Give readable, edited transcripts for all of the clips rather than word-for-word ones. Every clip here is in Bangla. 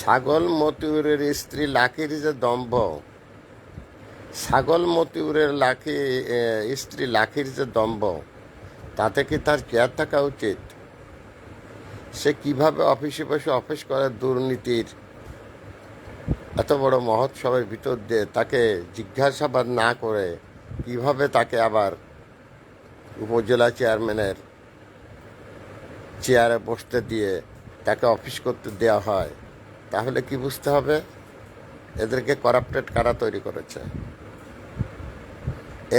ছাগল মতিউরের স্ত্রী লাখির যে দম্ভ, ছাগল মতিউরের স্ত্রী লাখির যে দম্ভ, তাতে কি তার কেয়ার থাকা উচিত? সে কিভাবে অফিসে বসে অফিস করে দুর্নীতির এত বড় মহোৎসবের ভিতর দিয়ে তাকে জিজ্ঞাসাবাদ না করে কিভাবে তাকে আবার উপজেলা চেয়ারম্যানের চেয়ারে বসতে দিয়ে তাকে অফিস করতে দেওয়া হয়? তাহলে কি বুঝতে হবে? এদেরকে করাপ্টেড কারা তৈরি করেছে।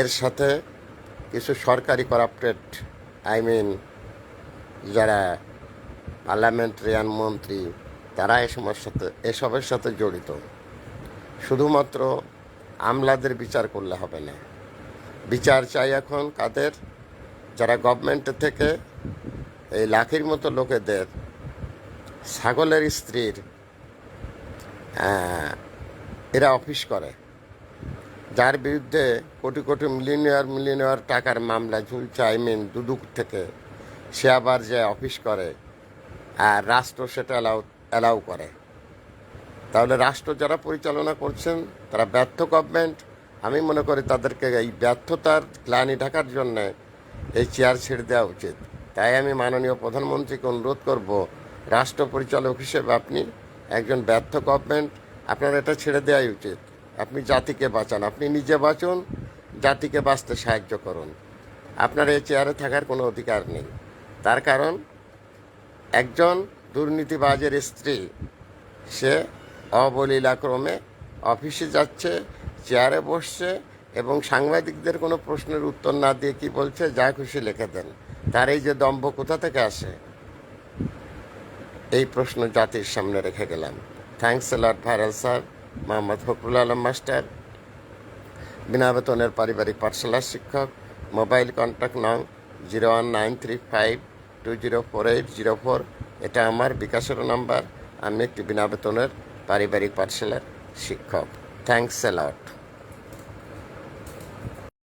এর সাথে কিছু সরকারি করাপ্টেড, যারা পার্লামেন্টারিয়ান মন্ত্রী, তারা এসবের সাথে জড়িত। শুধুমাত্র আমলাদের বিচার করলে হবে না, বিচার চাই এখন কাদের? যারা গভর্নমেন্টের থেকে এই লাখির মতো লোকেদের ছাগলের স্ত্রীর এরা অফিস করে, যার বিরুদ্ধে কোটি কোটি মিলিয়নিয়ার টাকার মামলা ঝুলছে দুদক থেকে, সে আবার যে অফিস করে আর রাষ্ট্র সেটা অ্যালাউ করে। তাহলে রাষ্ট্র যারা পরিচালনা করছেন তারা ব্যর্থ গভর্নমেন্ট। আমি মনে করি তাদেরকে এই ব্যর্থতার গ্লানি ঢাকার জন্য এই চেয়ার ছেড়ে দেওয়া উচিত। তাই আমি মাননীয় প্রধানমন্ত্রীকে অনুরোধ করব, রাষ্ট্র পরিচালক হিসেবে আপনি একজন ব্যর্থ গভর্নমেন্ট, আপনার এটা ছেড়ে দেওয়াই উচিত। আপনি জাতিকে বাঁচান, আপনি নিজে বাঁচুন, জাতিকে বাঁচতে সাহায্য করুন। আপনার এই চেয়ারে থাকার কোনো অধিকার নেই। তার কারণ একজন দুর্নীতিবাজের স্ত্রী, সে অবলীলাক্রমে অফিসে যাচ্ছে, চেয়ারে বসছে এবং সাংবাদিকদের কোনো প্রশ্নের উত্তর না দিয়ে কি বলছে, যা খুশি লিখে দেন। তার এই যে দম্ভ কোথা থেকে আসে? এই প্রশ্ন জাতির সামনে রেখে গেলাম। Thanks a lot viral sir, Mohammad Fakhrul Alam master, বিনা বেতনের পারিবারিক পাঠশালার শিক্ষক। মোবাইল কন্ট্যাক্ট নং 01935204804। এটা আমার বিকাশের নাম্বার। আমি একটি বিনা বেতনের পারিবারিক পাঠশালার শিক্ষক। Thanks a lot.